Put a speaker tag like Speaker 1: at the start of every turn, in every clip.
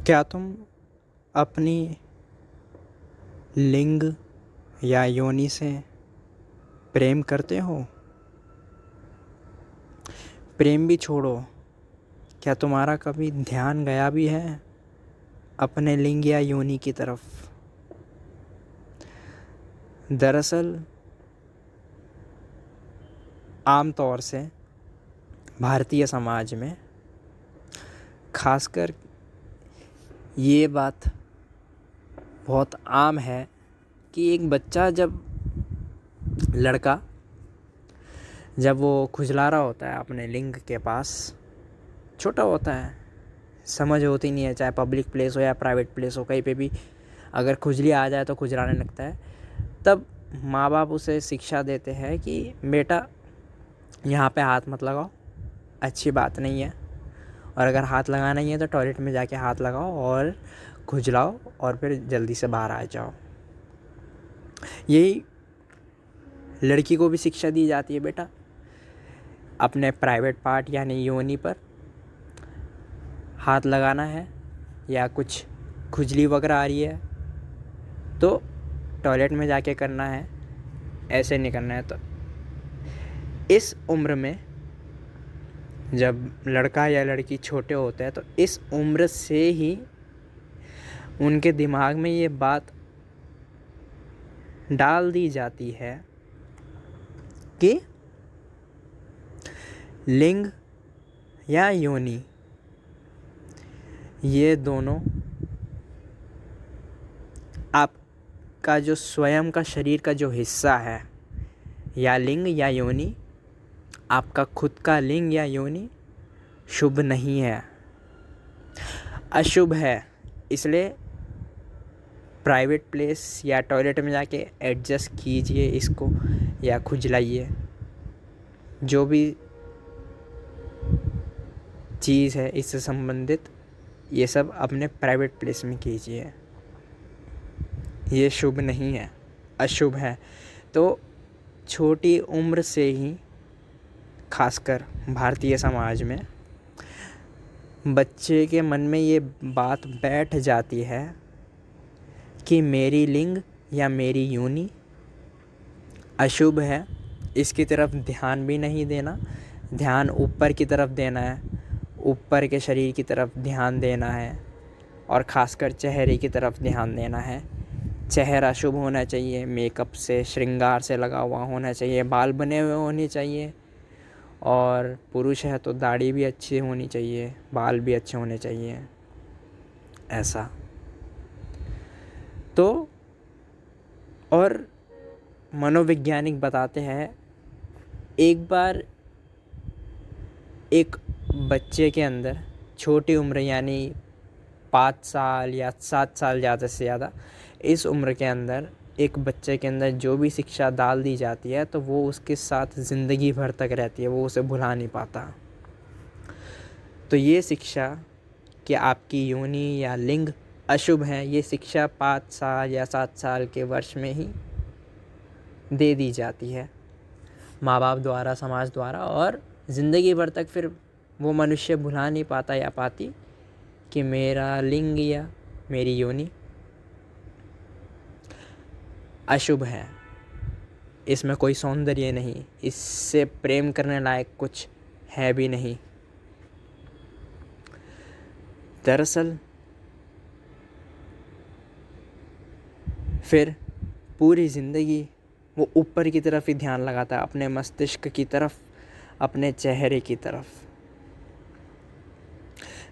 Speaker 1: क्या तुम अपनी लिंग या योनि से प्रेम करते हो? प्रेम भी छोड़ो, क्या तुम्हारा कभी ध्यान गया भी है अपने लिंग या योनि की तरफ? दरअसल आम तौर से भारतीय समाज में खासकर ये बात बहुत आम है कि एक बच्चा लड़का जब वो खुजला रहा होता है अपने लिंग के पास, छोटा होता है, समझ होती नहीं है, चाहे पब्लिक प्लेस हो या प्राइवेट प्लेस हो, कहीं पे भी अगर खुजली आ जाए तो खुजलाने लगता है। तब माँ बाप उसे शिक्षा देते हैं कि बेटा यहाँ पे हाथ मत लगाओ, अच्छी बात नहीं है, और अगर हाथ लगाना ही है तो टॉयलेट में जाके हाथ लगाओ और खुजलाओ और फिर जल्दी से बाहर आ जाओ। यही लड़की को भी शिक्षा दी जाती है, बेटा अपने प्राइवेट पार्ट यानी योनि पर हाथ लगाना है, या कुछ खुजली वगैरह आ रही है तो टॉयलेट में जाके करना है, ऐसे नहीं करना है। तो इस उम्र में जब लड़का या लड़की छोटे होते हैं तो इस उम्र से ही उनके दिमाग में ये बात डाल दी जाती है कि लिंग या योनि ये दोनों आपका जो स्वयं का शरीर का जो हिस्सा है, या लिंग या योनि, आपका खुद का लिंग या योनि शुभ नहीं है, अशुभ है। इसलिए प्राइवेट प्लेस या टॉयलेट में जाके एडजस्ट कीजिए इसको, या खुजलाइए, जो भी चीज़ है इससे संबंधित, ये सब अपने प्राइवेट प्लेस में कीजिए। ये शुभ नहीं है, अशुभ है। तो छोटी उम्र से ही खासकर भारतीय समाज में बच्चे के मन में ये बात बैठ जाती है कि मेरी लिंग या मेरी योनि अशुभ है, इसकी तरफ ध्यान भी नहीं देना, ध्यान ऊपर की तरफ देना है, ऊपर के शरीर की तरफ ध्यान देना है, और ख़ासकर चेहरे की तरफ ध्यान देना है। चेहरा शुभ होना चाहिए, मेकअप से श्रृंगार से लगा हुआ होना चाहिए, बाल बने हुए होने चाहिए, और पुरुष है तो दाढ़ी भी अच्छी होनी चाहिए, बाल भी अच्छे होने चाहिए, ऐसा। तो और मनोवैज्ञानिक बताते हैं, एक बार एक बच्चे के अंदर छोटी उम्र यानी 5 साल या 7 साल ज़्यादा से ज़्यादा, इस उम्र के अंदर एक बच्चे के अंदर जो भी शिक्षा डाल दी जाती है तो वो उसके साथ ज़िंदगी भर तक रहती है, वो उसे भुला नहीं पाता। तो ये शिक्षा कि आपकी योनि या लिंग अशुभ है, ये शिक्षा 5 साल या 7 साल के वर्ष में ही दे दी जाती है माँ बाप द्वारा, समाज द्वारा, और ज़िंदगी भर तक फिर वो मनुष्य भुला नहीं पाता या पाती कि मेरा लिंग या मेरी योनि अशुभ है, इसमें कोई सौंदर्य नहीं, इससे प्रेम करने लायक कुछ है भी नहीं। दरअसल फिर पूरी ज़िंदगी वो ऊपर की तरफ ही ध्यान लगाता है, अपने मस्तिष्क की तरफ, अपने चेहरे की तरफ।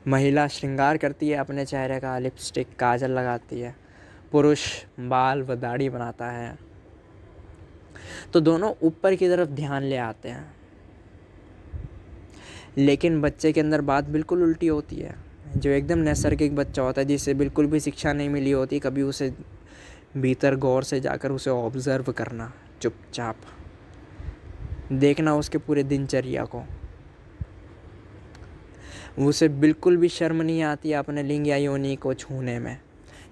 Speaker 1: महिला श्रृंगार करती है अपने चेहरे का, लिपस्टिक, काजल लगाती है, पुरुष बाल व दाढ़ी बनाता है। तो दोनों ऊपर की तरफ ध्यान ले आते हैं, लेकिन बच्चे के अंदर बात बिल्कुल उल्टी होती है। जो एकदम नैसर्गिक बच्चा होता है, जिसे बिल्कुल भी शिक्षा नहीं मिली होती, कभी उसे भीतर गौर से जाकर उसे ऑब्जर्व करना, चुपचाप देखना उसके पूरे दिनचर्या को, उसे बिल्कुल भी शर्म नहीं आती अपने लिंग या योनि को छूने में,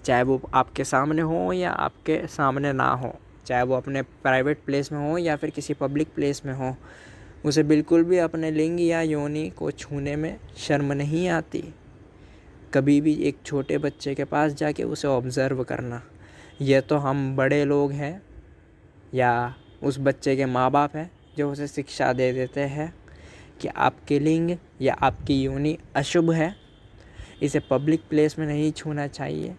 Speaker 1: चाहे वो आपके सामने हो या आपके सामने ना हो, चाहे वो अपने प्राइवेट प्लेस में हो या फिर किसी पब्लिक प्लेस में हो, उसे बिल्कुल भी अपने लिंग या योनि को छूने में शर्म नहीं आती। कभी भी एक छोटे बच्चे के पास जाके उसे ऑब्ज़र्व करना। ये तो हम बड़े लोग हैं या उस बच्चे के माँ बाप हैं जो उसे शिक्षा दे देते हैं कि आपके लिंग या आपकी योनि अशुभ है, इसे पब्लिक प्लेस में नहीं छूना चाहिए,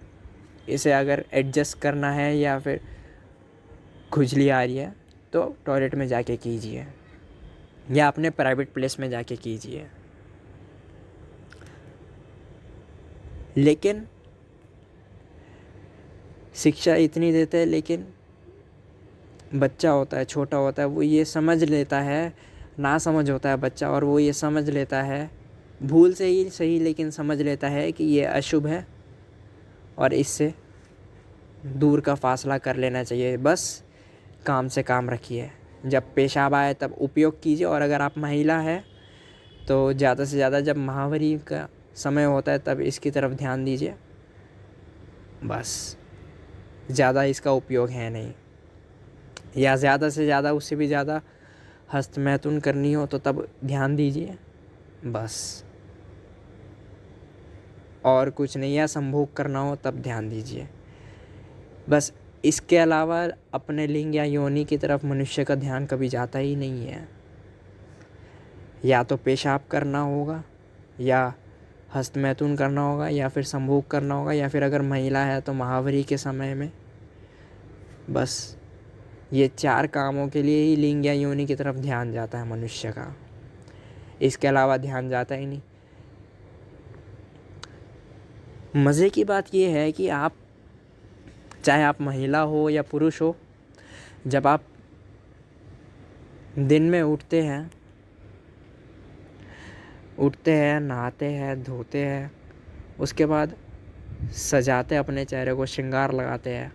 Speaker 1: इसे अगर एडजस्ट करना है या फिर खुजली आ रही है तो टॉयलेट में जाके कीजिए या अपने प्राइवेट प्लेस में जाके कीजिए। लेकिन शिक्षा इतनी देते हैं, लेकिन बच्चा होता है, छोटा होता है, वो ये समझ लेता है, ना समझ होता है बच्चा, और वो ये समझ लेता है, भूल से ही सही लेकिन समझ लेता है कि ये अशुभ है और इससे दूर का फासला कर लेना चाहिए। बस काम से काम रखिए, जब पेशाब आए तब उपयोग कीजिए। और अगर आप महिला है तो ज़्यादा से ज़्यादा जब महावारी का समय होता है तब इसकी तरफ ध्यान दीजिए। बस ज़्यादा इसका उपयोग है नहीं, या ज़्यादा से ज़्यादा उससे भी ज़्यादा हस्तमैथुन करनी हो तो तब ध्यान दीजिए, बस। और कुछ नहीं, या संभोग करना हो तब ध्यान दीजिए, बस। इसके अलावा अपने लिंग या योनि की तरफ मनुष्य का ध्यान कभी जाता ही नहीं है। या तो पेशाब करना होगा, या हस्तमैथुन करना होगा, या फिर संभोग करना होगा, या फिर अगर महिला है तो महावारी के समय में। बस ये 4 कामों के लिए ही लिंग या योनि की तरफ ध्यान जाता है मनुष्य का, इसके अलावा ध्यान जाता ही नहीं। मज़े की बात ये है कि आप, चाहे आप महिला हो या पुरुष हो, जब आप दिन में उठते हैं, नहाते हैं, धोते हैं, उसके बाद सजाते हैं अपने चेहरे को, श्रृंगार लगाते हैं।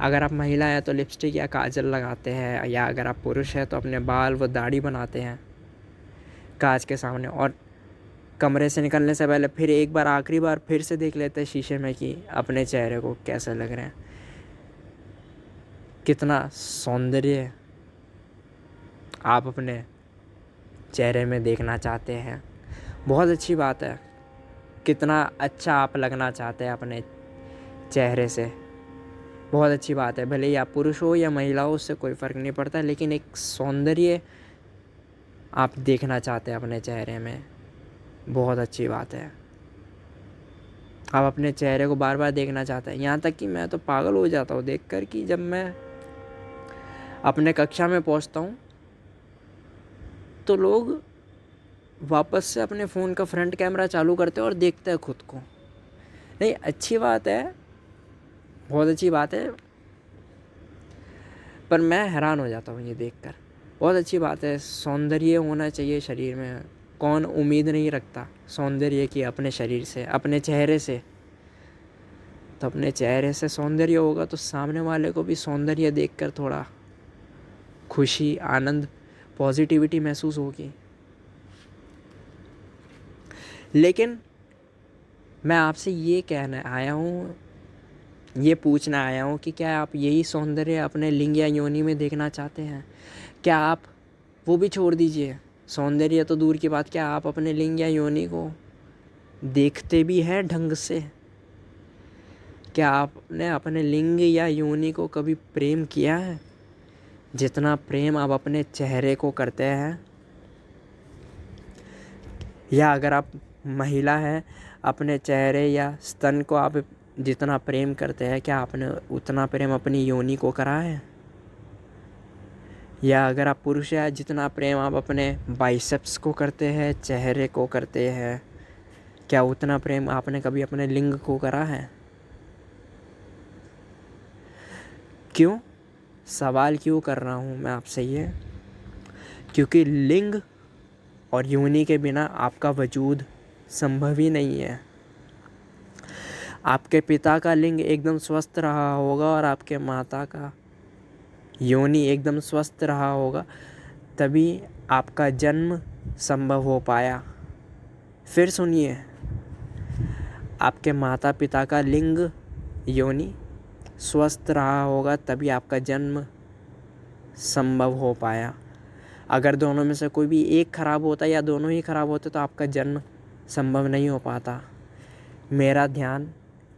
Speaker 1: अगर आप महिला है तो लिपस्टिक या काजल लगाते हैं, या अगर आप पुरुष है तो अपने बाल व दाढ़ी बनाते हैं कांच के सामने, और कमरे से निकलने से पहले फिर एक बार, आखिरी बार फिर से देख लेते हैं शीशे में कि अपने चेहरे को कैसे लग रहे हैं, कितना सौंदर्य आप अपने चेहरे में देखना चाहते हैं। बहुत अच्छी बात है, कितना अच्छा आप लगना चाहते हैं अपने चेहरे से, बहुत अच्छी बात है। भले ही आप पुरुष हो या महिला हो, उससे कोई फ़र्क नहीं पड़ता, लेकिन एक सौंदर्य आप देखना चाहते हैं अपने चेहरे में, बहुत अच्छी बात है। आप अपने चेहरे को बार बार देखना चाहते हैं। यहाँ तक कि मैं तो पागल हो जाता हूँ देखकर कि जब मैं अपने कक्षा में पहुँचता हूँ तो लोग वापस से अपने फ़ोन का फ्रंट कैमरा चालू करते हैं और देखते हैं खुद को। नहीं, अच्छी बात है, बहुत अच्छी बात है, पर मैं हैरान हो जाता हूँ ये देखकर। बहुत अच्छी बात है, सौंदर्य होना चाहिए शरीर में। कौन उम्मीद नहीं रखता सौंदर्य की अपने शरीर से, अपने चेहरे से? तो अपने चेहरे से सौंदर्य होगा तो सामने वाले को भी सौंदर्य देखकर थोड़ा खुशी, आनंद, पॉजिटिविटी महसूस होगी। लेकिन मैं आपसे ये कहना आया हूँ, ये पूछना आया हूँ कि क्या आप यही सौंदर्य अपने लिंग या योनि में देखना चाहते हैं? क्या आप वो भी छोड़ दीजिए, सौंदर्य तो दूर की बात, क्या आप अपने लिंग या योनि को देखते भी हैं ढंग से? क्या आपने अपने लिंग या योनि को कभी प्रेम किया है जितना प्रेम आप अपने चेहरे को करते हैं? या अगर आप महिला हैं, अपने चेहरे या स्तन को आप जितना प्रेम करते हैं, क्या आपने उतना प्रेम अपनी योनि को करा है? या अगर आप पुरुष हैं, जितना प्रेम आप अपने बाइसेप्स को करते हैं, चेहरे को करते हैं, क्या उतना प्रेम आपने कभी अपने लिंग को करा है? क्यों सवाल क्यों कर रहा हूँ मैं आपसे ये? क्योंकि लिंग और योनि के बिना आपका वजूद संभव ही नहीं है। आपके पिता का लिंग एकदम स्वस्थ रहा होगा और आपके माता का योनि एकदम स्वस्थ रहा होगा, तभी आपका जन्म संभव हो पाया। फिर सुनिए, आपके माता पिता का लिंग, योनि स्वस्थ रहा होगा तभी आपका जन्म संभव हो पाया। अगर दोनों में से कोई भी एक खराब होता या दोनों ही खराब होते तो आपका जन्म संभव नहीं हो पाता। मेरा ध्यान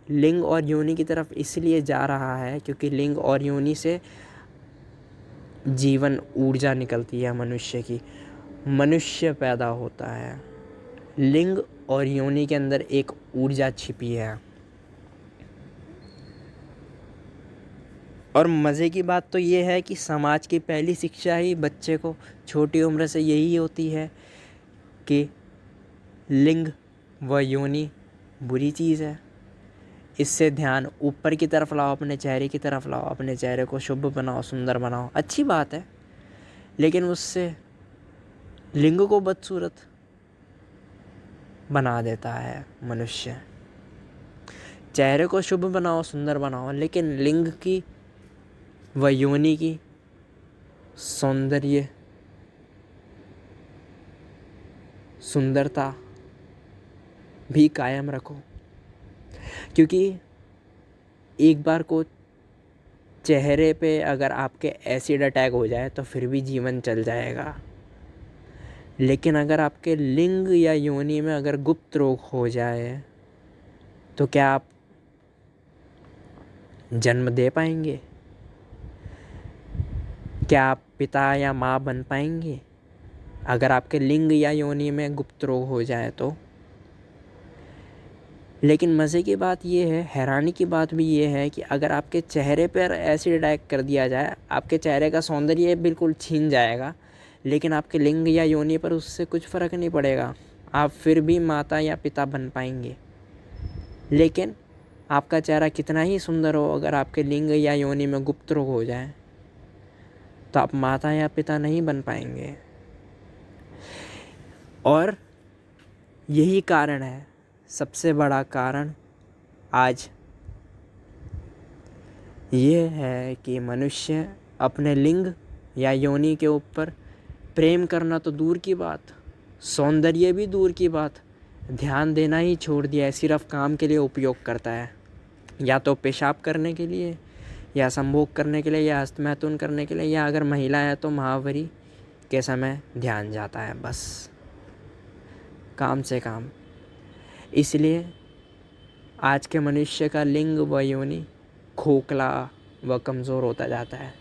Speaker 1: लिंग और योनि की तरफ इसलिए जा रहा है क्योंकि लिंग और योनि से जीवन ऊर्जा निकलती है मनुष्य की, मनुष्य पैदा होता है। लिंग और योनि के अंदर एक ऊर्जा छिपी है। और मज़े की बात तो ये है कि समाज की पहली शिक्षा ही बच्चे को छोटी उम्र से यही होती है कि लिंग व योनि बुरी चीज़ है। इससे ध्यान ऊपर की तरफ लाओ, अपने चेहरे की तरफ लाओ, अपने चेहरे को शुभ बनाओ, सुंदर बनाओ, अच्छी बात है। लेकिन उससे लिंग को बदसूरत बना देता है मनुष्य। चेहरे को शुभ बनाओ, सुंदर बनाओ, लेकिन लिंग की व योनि की सौंदर्य, सुंदरता भी कायम रखो। क्योंकि एक बार को चेहरे पे अगर आपके एसिड अटैक हो जाए तो फिर भी जीवन चल जाएगा। लेकिन अगर आपके लिंग या योनि में अगर गुप्त रोग हो जाए तो क्या आप जन्म दे पाएंगे? क्या आप पिता या माँ बन पाएंगे अगर आपके लिंग या योनि में गुप्त रोग हो जाए तो? लेकिन मज़े की बात ये है, हैरानी की बात भी ये है कि अगर आपके चेहरे पर एसिड अटैक कर दिया जाए, आपके चेहरे का सौंदर्य बिल्कुल छीन जाएगा, लेकिन आपके लिंग या योनि पर उससे कुछ फ़र्क नहीं पड़ेगा। आप फिर भी माता या पिता बन पाएंगे। लेकिन आपका चेहरा कितना ही सुंदर हो, अगर आपके लिंग या योनि में गुप्त रोग हो जाए तो आप माता या पिता नहीं बन पाएंगे। और यही कारण है, सबसे बड़ा कारण आज ये है कि मनुष्य अपने लिंग या योनि के ऊपर प्रेम करना तो दूर की बात, सौंदर्य भी दूर की बात, ध्यान देना ही छोड़ दिया है। सिर्फ काम के लिए उपयोग करता है, या तो पेशाब करने के लिए, या संभोग करने के लिए, या हस्तमैथुन करने के लिए, या अगर महिला है तो महावारी के समय ध्यान जाता है, बस काम से काम। इसलिए आज के मनुष्य का लिंग व योनि खोखला व कमज़ोर होता जाता है।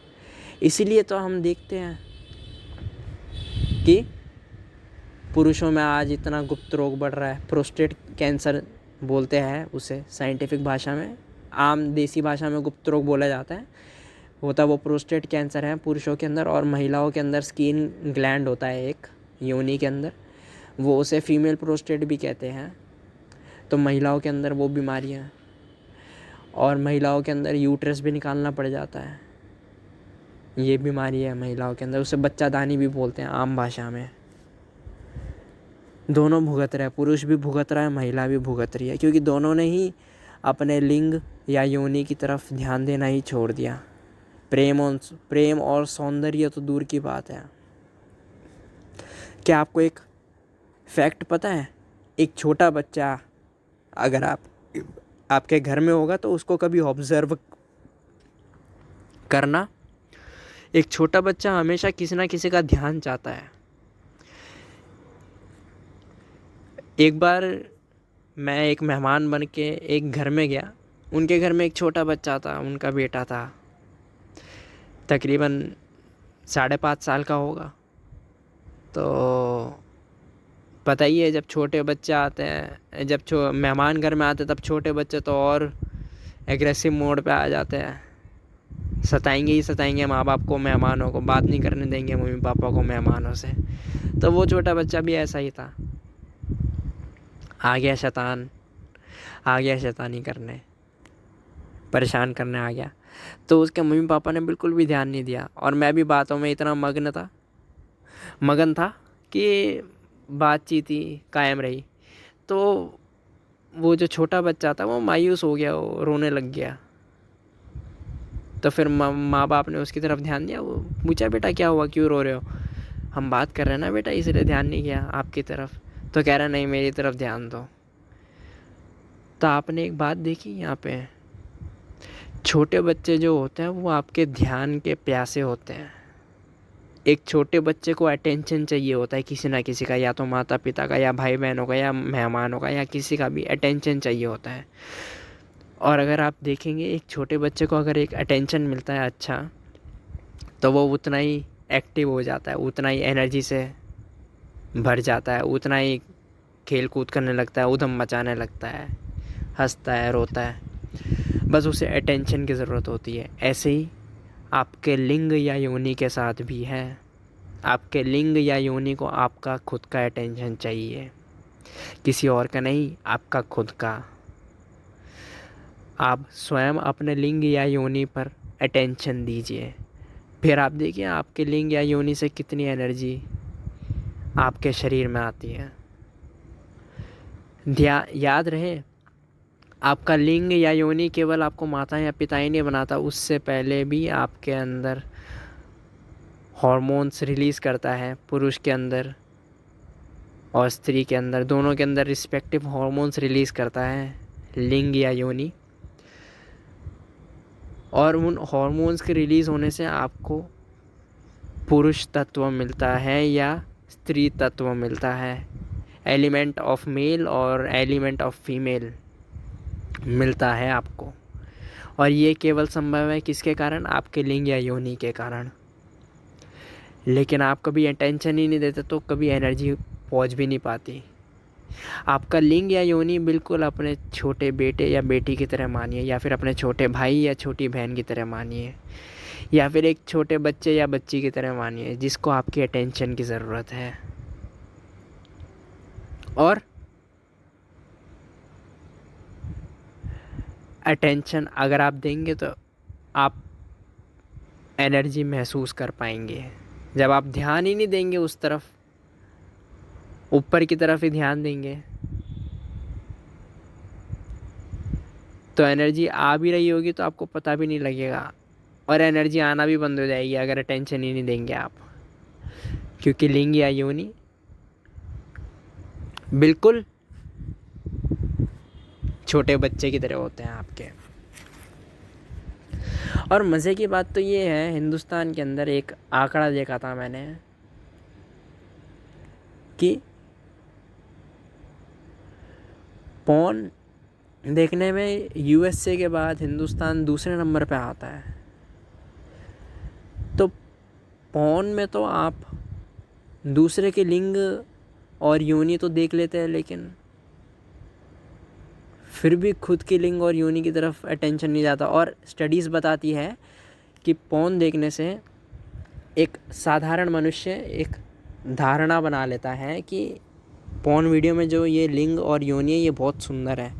Speaker 1: इसीलिए तो हम देखते हैं कि पुरुषों में आज इतना गुप्त रोग बढ़ रहा है। प्रोस्टेट कैंसर बोलते हैं उसे साइंटिफिक भाषा में, आम देसी भाषा में गुप्त रोग बोला जाता है। होता वो प्रोस्टेट कैंसर है पुरुषों के अंदर। और महिलाओं के अंदर स्किन ग्लैंड होता है एक योनि के अंदर, वो उसे फीमेल प्रोस्टेट भी कहते हैं। तो महिलाओं के अंदर वो बीमारियां हैं। और महिलाओं के अंदर यूट्रस भी निकालना पड़ जाता है, ये बीमारी है महिलाओं के अंदर। उसे बच्चादानी भी बोलते हैं आम भाषा में। दोनों भुगत रहे, पुरुष भी भुगत रहा है, महिला भी भुगत रही है, क्योंकि दोनों ने ही अपने लिंग या योनि की तरफ ध्यान देना ही छोड़ दिया। प्रेम और सौंदर्य तो दूर की बात है। क्या आपको एक फैक्ट पता है? एक छोटा बच्चा अगर आपके घर में होगा तो उसको कभी ऑब्जर्व करना। एक छोटा बच्चा हमेशा किसी ना किसी का ध्यान चाहता है। एक बार मैं एक मेहमान बन के एक घर में गया। उनके घर में एक छोटा बच्चा था, उनका बेटा था, तकरीबन 5.5 साल का होगा। तो पता ही है, जब छोटे बच्चे आते हैं, जब मेहमान घर में आते हैं, तब छोटे बच्चे तो और एग्रेसिव मोड पे आ जाते हैं। सताएंगे ही सताएंगे माँ बाप को, मेहमानों को, बात नहीं करने देंगे मम्मी पापा को मेहमानों से। तो वो छोटा बच्चा भी ऐसा ही था। आ गया शैतान, आ गया शैतानी करने, परेशान करने आ गया। तो उसके मम्मी पापा ने बिल्कुल भी ध्यान नहीं दिया, और मैं भी बातों में इतना मगन था कि बातचीत ही कायम रही। तो वो जो छोटा बच्चा था वो मायूस हो गया, वो रोने लग गया। तो फिर माँ बाप ने उसकी तरफ ध्यान दिया। वो पूछा, बेटा क्या हुआ, क्यों रो रहे हो? हम बात कर रहे हैं ना बेटा, इसलिए ध्यान नहीं किया आपकी तरफ। तो कह रहा, नहीं मेरी तरफ ध्यान दो। तो आपने एक बात देखी यहाँ पे, छोटे बच्चे जो होते हैं वो आपके ध्यान के प्यासे होते हैं। एक छोटे बच्चे को अटेंशन चाहिए होता है किसी ना किसी का, या तो माता पिता का, या भाई बहनों का, या मेहमानों का, या किसी का भी अटेंशन चाहिए होता है। और अगर आप देखेंगे एक छोटे बच्चे को अगर एक अटेंशन मिलता है अच्छा, तो वो उतना ही एक्टिव हो जाता है, उतना ही एनर्जी से भर जाता है, उतना ही खेल कूद करने लगता है, उधम मचाने लगता है, हंसता है, रोता है। बस उसे अटेंशन की ज़रूरत होती है। ऐसे ही आपके लिंग या योनि के साथ भी है। आपके लिंग या योनि को आपका खुद का अटेंशन चाहिए, किसी और का नहीं, आपका खुद का। आप स्वयं अपने लिंग या योनि पर अटेंशन दीजिए, फिर आप देखिए आपके लिंग या योनि से कितनी एनर्जी आपके शरीर में आती है। याद रहे, आपका लिंग या योनि केवल आपको माता या पिता ही नहीं बनाता, उससे पहले भी आपके अंदर हॉर्मोन्स रिलीज़ करता है। पुरुष के अंदर और स्त्री के अंदर, दोनों के अंदर रिस्पेक्टिव हॉर्मोन्स रिलीज़ करता है लिंग या योनि। और उन हॉर्मोन्स के रिलीज़ होने से आपको पुरुष तत्व मिलता है या स्त्री तत्व मिलता है, एलिमेंट ऑफ मेल और एलिमेंट ऑफ फीमेल मिलता है आपको। और ये केवल संभव है किसके कारण? आपके लिंग या योनि के कारण। लेकिन आप कभी अटेंशन ही नहीं देते तो कभी एनर्जी पहुंच भी नहीं पाती। आपका लिंग या योनि बिल्कुल अपने छोटे बेटे या बेटी की तरह मानिए, या फिर अपने छोटे भाई या छोटी बहन की तरह मानिए, या फिर एक छोटे बच्चे या बच्ची की तरह मानिए जिसको आपकी अटेंशन की ज़रूरत है। और अटेंशन अगर आप देंगे तो आप एनर्जी महसूस कर पाएंगे। जब आप ध्यान ही नहीं देंगे उस तरफ, ऊपर की तरफ ही ध्यान देंगे, तो एनर्जी आ भी रही होगी तो आपको पता भी नहीं लगेगा, और एनर्जी आना भी बंद हो जाएगी अगर अटेंशन ही नहीं देंगे आप। क्योंकि लिंग या योनि बिल्कुल छोटे बच्चे की तरह होते हैं आपके। और मज़े की बात तो ये है, हिंदुस्तान के अंदर एक आंकड़ा देखा था मैंने कि पॉर्न देखने में यूएसए के बाद हिंदुस्तान दूसरे नंबर पे आता है। तो पॉर्न में तो आप दूसरे के लिंग और योनि तो देख लेते हैं, लेकिन फिर भी खुद के लिंग और योनि की तरफ अटेंशन नहीं जाता। और स्टडीज़ बताती है कि पॉर्न देखने से एक साधारण मनुष्य एक धारणा बना लेता है कि पॉर्न वीडियो में जो ये लिंग और योनि है ये बहुत सुंदर है,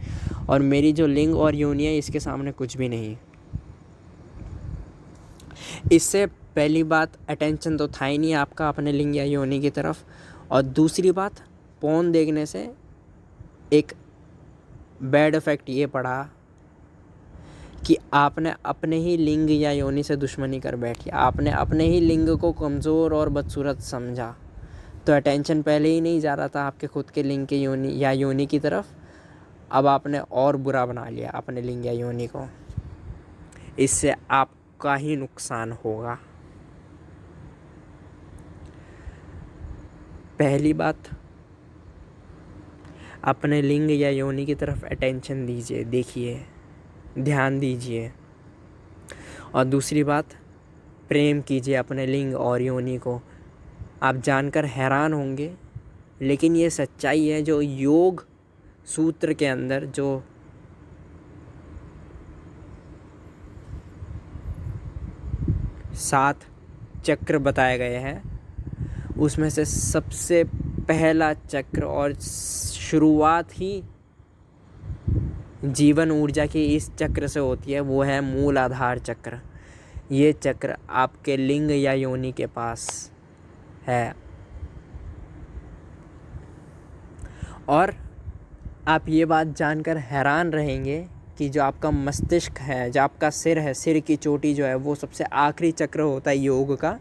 Speaker 1: और मेरी जो लिंग और योनि है इसके सामने कुछ भी नहीं। इससे पहली बात, अटेंशन तो था ही नहीं आपका अपने लिंग या योनि की तरफ, और दूसरी बात, पॉर्न देखने से एक बैड इफ़ेक्ट ये पड़ा कि आपने अपने ही लिंग या योनि से दुश्मनी कर बैठी। आपने अपने ही लिंग को कमज़ोर और बदसूरत समझा, तो अटेंशन पहले ही नहीं जा रहा था आपके खुद के लिंग के योनि या योनि की तरफ, अब आपने और बुरा बना लिया अपने लिंग या योनि को। इससे आपका ही नुकसान होगा। पहली बात, अपने लिंग या योनि की तरफ अटेंशन दीजिए, देखिए, ध्यान दीजिए। और दूसरी बात, प्रेम कीजिए अपने लिंग और योनि को। आप जानकर हैरान होंगे, लेकिन ये सच्चाई है। जो योग सूत्र के अंदर जो 7 चक्र बताए गए हैं, उसमें से सबसे पहला चक्र और शुरुआत ही जीवन ऊर्जा की इस चक्र से होती है, वो है मूल आधार चक्र। ये चक्र आपके लिंग या योनि के पास है। और आप ये बात जानकर हैरान रहेंगे कि जो आपका मस्तिष्क है, जो आपका सिर है, सिर की चोटी जो है, वो सबसे आखिरी चक्र होता है योग का,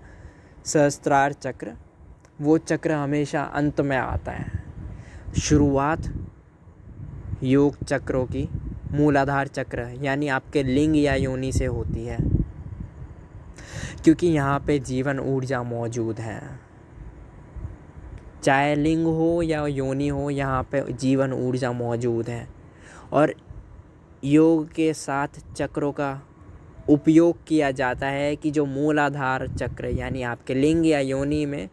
Speaker 1: सहस्त्रार चक्र। वो चक्र हमेशा अंत में आता है। शुरुआत योग चक्रों की मूलाधार चक्र यानी आपके लिंग या योनि से होती है। क्योंकि यहाँ पे जीवन ऊर्जा मौजूद है। चाहे लिंग हो या योनि हो, यहाँ पे जीवन ऊर्जा मौजूद है। और योग के साथ चक्रों का उपयोग किया जाता है कि जो मूलाधार चक्र यानी आपके लिंग या योनि में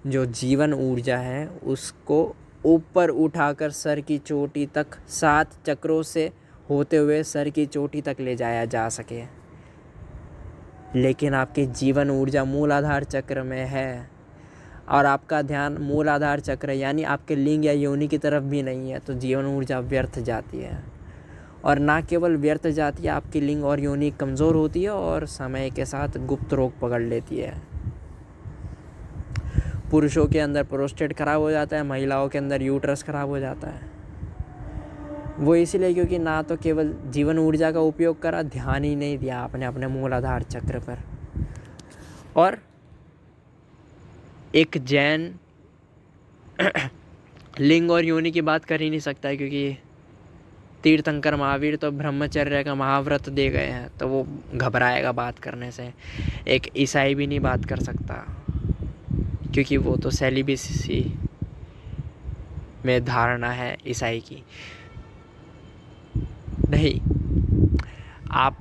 Speaker 1: जो जीवन ऊर्जा है उसको ऊपर उठाकर सर की चोटी तक 7 चक्रों से होते हुए सर की चोटी तक ले जाया जा सके। लेकिन आपकी जीवन ऊर्जा मूलाधार चक्र में है और आपका ध्यान मूलाधार चक्र यानी आपके लिंग या योनि की तरफ भी नहीं है, तो जीवन ऊर्जा व्यर्थ जाती है। और ना केवल व्यर्थ जाती है, आपकी लिंग और योनि कमज़ोर होती है और समय के साथ गुप्त रोग पकड़ लेती है। पुरुषों के अंदर प्रोस्टेट खराब हो जाता है, महिलाओं के अंदर यूट्रस खराब हो जाता है। वो इसीलिए क्योंकि ना तो केवल जीवन ऊर्जा का उपयोग करा, ध्यान ही नहीं दिया आपने अपने मूलाधार चक्र पर। और एक जैन लिंग और योनि की बात कर ही नहीं सकता है, क्योंकि तीर्थंकर महावीर तो ब्रह्मचर्य का महाव्रत दे गए हैं, तो वो घबराएगा बात करने से। एक ईसाई भी नहीं बात कर सकता, क्योंकि वो तो सेलिबेसी में धारणा है ईसाई की। नहीं, आप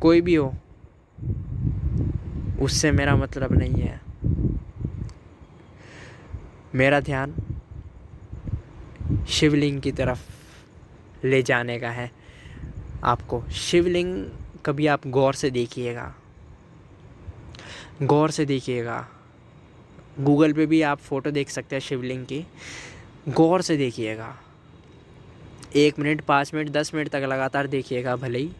Speaker 1: कोई भी हो, उससे मेरा मतलब नहीं है। मेरा ध्यान शिवलिंग की तरफ ले जाने का है आपको। शिवलिंग कभी आप गौर से देखिएगा, गौर से देखिएगा। गूगल पे भी आप फ़ोटो देख सकते हैं शिवलिंग की। गौर से देखिएगा, 1 मिनट, 5 मिनट, 10 मिनट तक लगातार देखिएगा, भले ही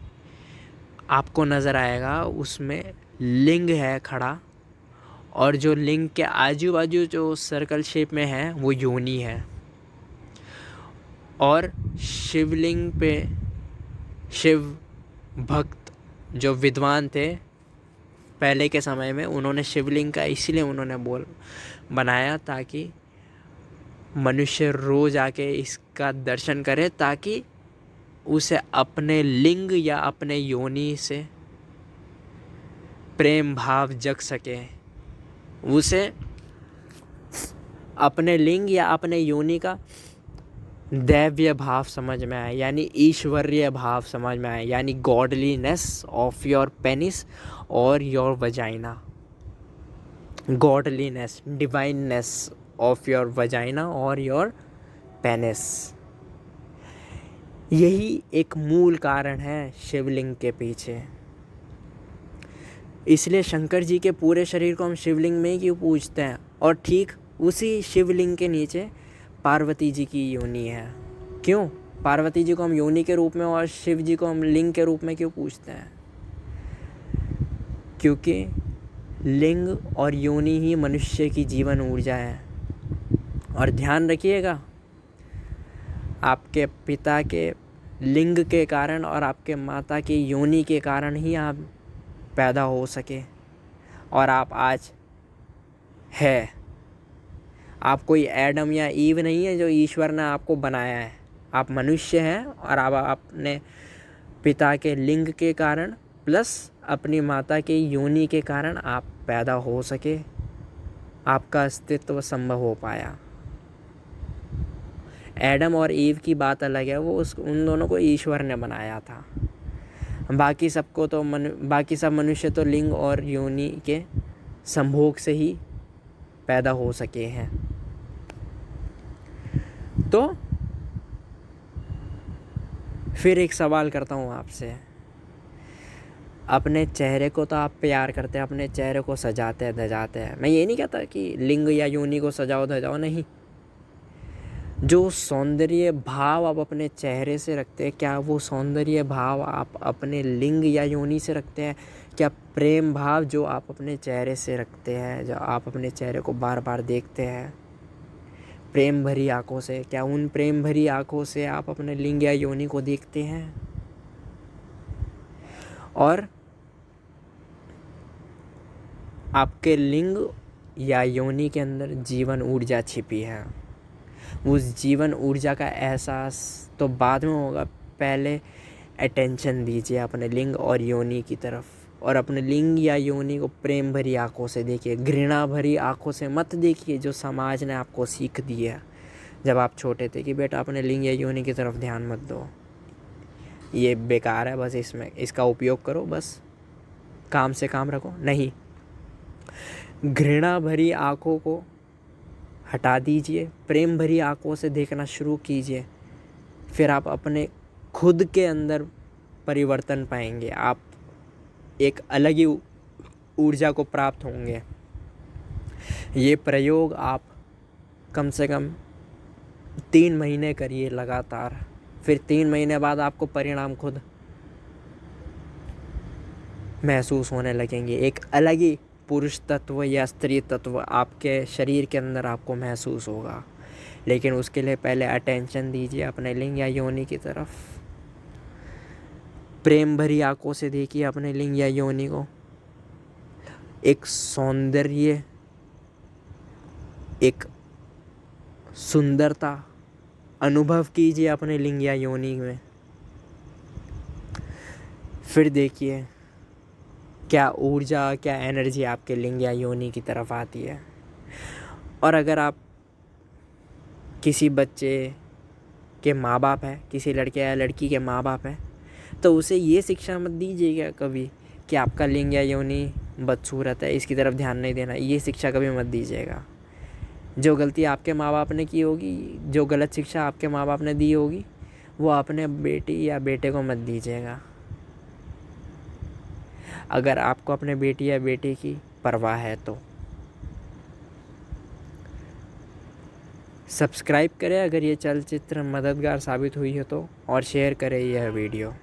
Speaker 1: आपको नज़र आएगा उसमें लिंग है खड़ा, और जो लिंग के आजू बाजू जो सर्कल शेप में है वो योनि है। और शिवलिंग पे शिव भक्त जो विद्वान थे पहले के समय में, उन्होंने शिवलिंग का इसलिए उन्होंने बनाया ताकि मनुष्य रोज़ आके इसका दर्शन करे, ताकि उसे अपने लिंग या अपने योनि से प्रेम भाव जग सके, उसे अपने लिंग या अपने योनि का दैव्य भाव समझ में आए, यानी ईश्वरीय भाव समझ में आए, यानी गॉडलीनेस ऑफ योर पेनिस और your vagina, godliness, divinity of your vagina और योर पेनिस। यही एक मूल कारण है शिवलिंग के पीछे। इसलिए शंकर जी के पूरे शरीर को हम शिवलिंग में ही क्यों पूजते हैं, और ठीक उसी शिवलिंग के नीचे पार्वती जी की योनि है। क्यों पार्वती जी को हम योनि के रूप में और शिव जी को हम लिंग के रूप में क्यों पूजते हैं? क्योंकि लिंग और योनि ही मनुष्य की जीवन ऊर्जा है। और ध्यान रखिएगा, आपके पिता के लिंग के कारण और आपके माता की योनि के कारण ही आप पैदा हो सके और आप आज है। आप कोई एडम या ईव नहीं है जो ईश्वर ने आपको बनाया है। आप मनुष्य हैं और आप अपने पिता के लिंग के कारण प्लस अपनी माता के योनि के कारण आप पैदा हो सके, आपका अस्तित्व संभव हो पाया। एडम और ईव की बात अलग है, वो उन दोनों को ईश्वर ने बनाया था। बाकी सबको तो बाकी सब मनुष्य तो लिंग और योनि के संभोग से ही पैदा हो सके हैं। तो फिर एक सवाल करता हूँ आपसे, अपने चेहरे को तो आप प्यार करते हैं, अपने चेहरे को सजाते हैं धजाते हैं। मैं ये नहीं कहता कि लिंग या योनि को सजाओ धजाओ, नहीं। जो सौंदर्य भाव आप अपने चेहरे से रखते हैं, क्या वो सौंदर्य भाव आप अपने लिंग या योनि से रखते हैं? क्या प्रेम भाव जो आप अपने चेहरे से रखते हैं, जो आप अपने चेहरे को बार बार देखते हैं प्रेम भरी आंखों से, क्या उन प्रेम भरी आंखों से आप अपने लिंग या योनि को देखते हैं? और आपके लिंग या योनि के अंदर जीवन ऊर्जा छिपी है। उस जीवन ऊर्जा का एहसास तो बाद में होगा, पहले अटेंशन दीजिए अपने लिंग और योनि की तरफ। और अपने लिंग या योनि को प्रेम भरी आंखों से देखिए, घृणा भरी आंखों से मत देखिए जो समाज ने आपको सीख दी है जब आप छोटे थे कि बेटा अपने लिंग या योनि की तरफ ध्यान मत दो, ये बेकार है, बस इसमें इसका उपयोग करो, बस काम से काम रखो। नहीं, घृणा भरी आंखों को हटा दीजिए, प्रेम भरी आंखों से देखना शुरू कीजिए, फिर आप अपने खुद के अंदर परिवर्तन पाएंगे, आप एक अलग ही ऊर्जा को प्राप्त होंगे। ये प्रयोग आप कम से कम 3 महीने करिए लगातार, फिर 3 महीने बाद आपको परिणाम खुद महसूस होने लगेंगे। एक अलग ही पुरुष तत्व या स्त्री तत्व आपके शरीर के अंदर आपको महसूस होगा। लेकिन उसके लिए पहले अटेंशन दीजिए अपने लिंग या योनि की तरफ, प्रेम भरी आंखों से देखिए अपने लिंग या योनि को, एक सौंदर्य, एक सुंदरता अनुभव कीजिए अपने लिंग या योनि में। फिर देखिए क्या ऊर्जा, क्या एनर्जी आपके लिंग या योनि की तरफ आती है। और अगर आप किसी बच्चे के माँ बाप हैं, किसी लड़के या लड़की के माँ बाप हैं, तो उसे ये शिक्षा मत दीजिएगा कभी कि आपका लिंग या योनि बदसूरत है, इसकी तरफ ध्यान नहीं देना, ये शिक्षा कभी मत दीजिएगा। जो गलती आपके माँ बाप ने की होगी, जो गलत शिक्षा आपके माँ बाप ने दी होगी, वो अपने बेटी या बेटे को मत दीजिएगा। अगर आपको अपने बेटी या बेटे की परवाह है तो सब्सक्राइब करें अगर ये चलचित्र मददगार साबित हुई है तो, और शेयर करें यह वीडियो।